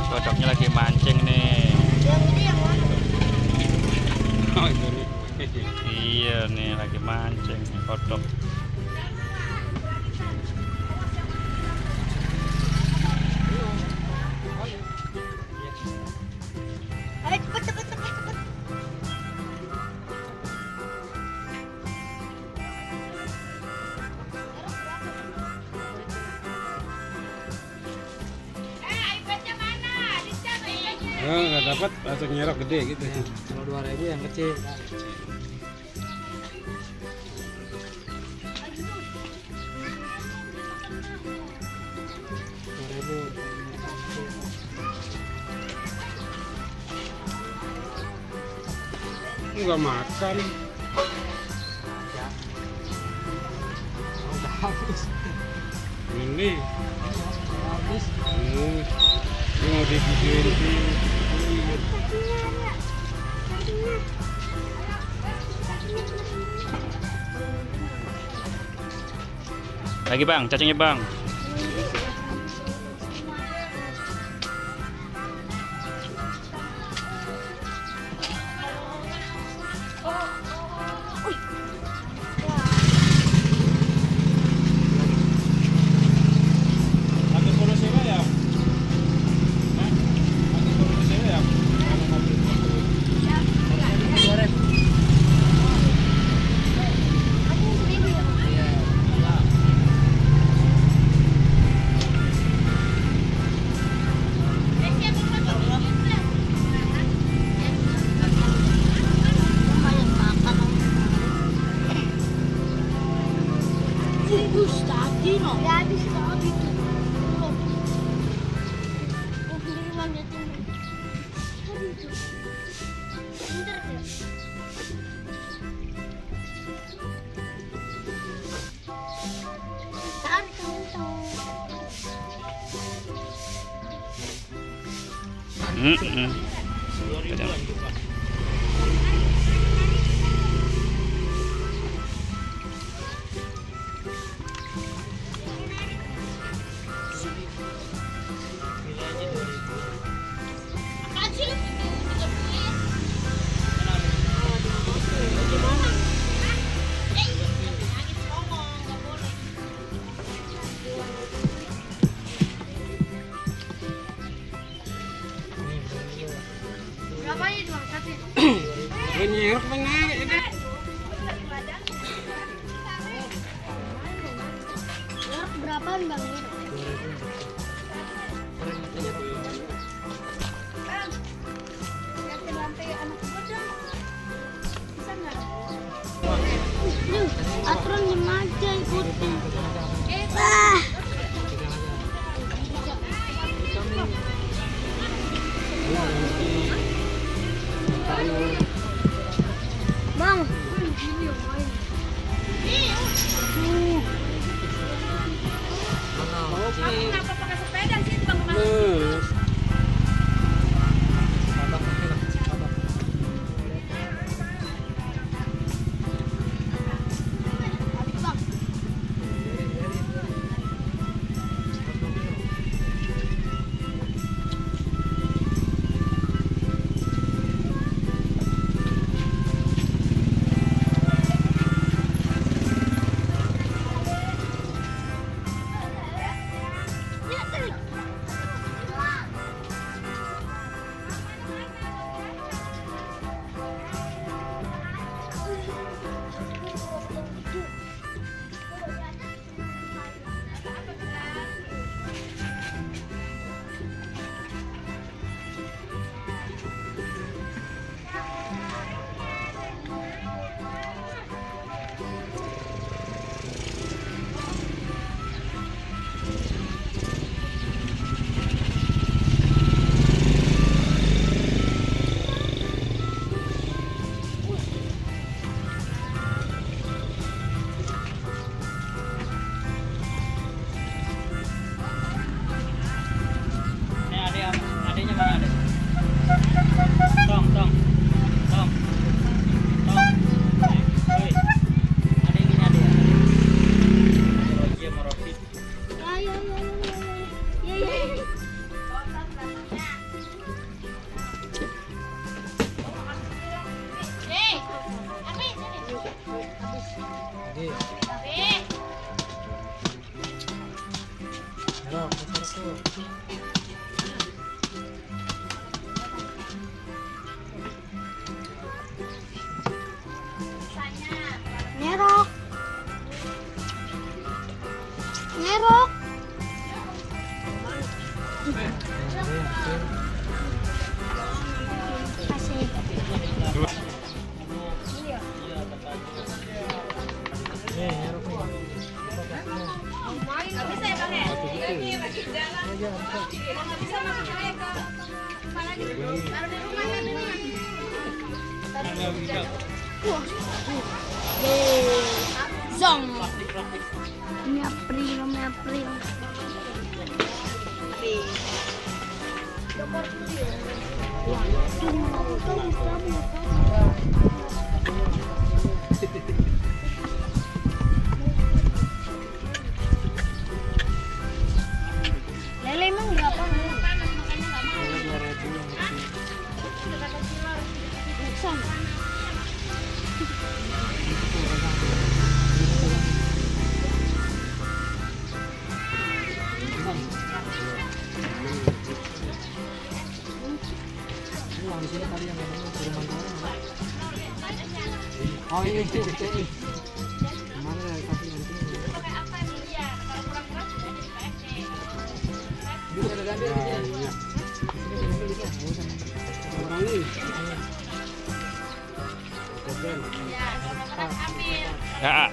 Kodoknya lagi mancing nih. Yang ini yang mana? Oh, itu nih. Iya nih lagi mancing nih kodok. Ayo cepet cepet cepet cepet. iPad-nya mana? Dicap iPad-nya. Oh, nggak dapat langsung nyerok gede gitu. Kalau 2.000 yang kecil. Nggak makan. Udah habis. Ini. Habis. Ini mau dibikin sih. Lagi bang, cacingnya bang. Ada puluh sewa ya? Hah? Ada puluh sewa ya? Goreng. Iya. Tadi no. Ya habis tadi tuh. Belum. Oh, sendiri lanjutin. Tadi tuh. Bentar ya. Tarik tahu. Apaan sih lu? Gimana? Berapa ini bang? Satu. Ini nyerok benar ini. Berapaan bang? Lihatin lantai anak gue dong. Bisa nggak? Nih, aturan remaja ikutin. Ah. Bang. Kenapa pakai sepeda sih bang? Sok, sok. Nyerok. Nyerok. Kasih. Nih, nyerok nih. Nggak bisa ya bang ya? Ini lagi jalan. Nggak bisa masuk saya ke mana gitu. Taruh di rumah kan ini. Wah. Zong. Ini April. Lele emang berapa? Panas makanya nggak mau. 2.000 yang kecil. Sama. Ini yang di sini tadi yang namanya Jerman orang. Oh ini ini. Kemana ya kasih nanti? Bisa ada ganti di sini. Di sini ganti bisa. Orang ini. Ya.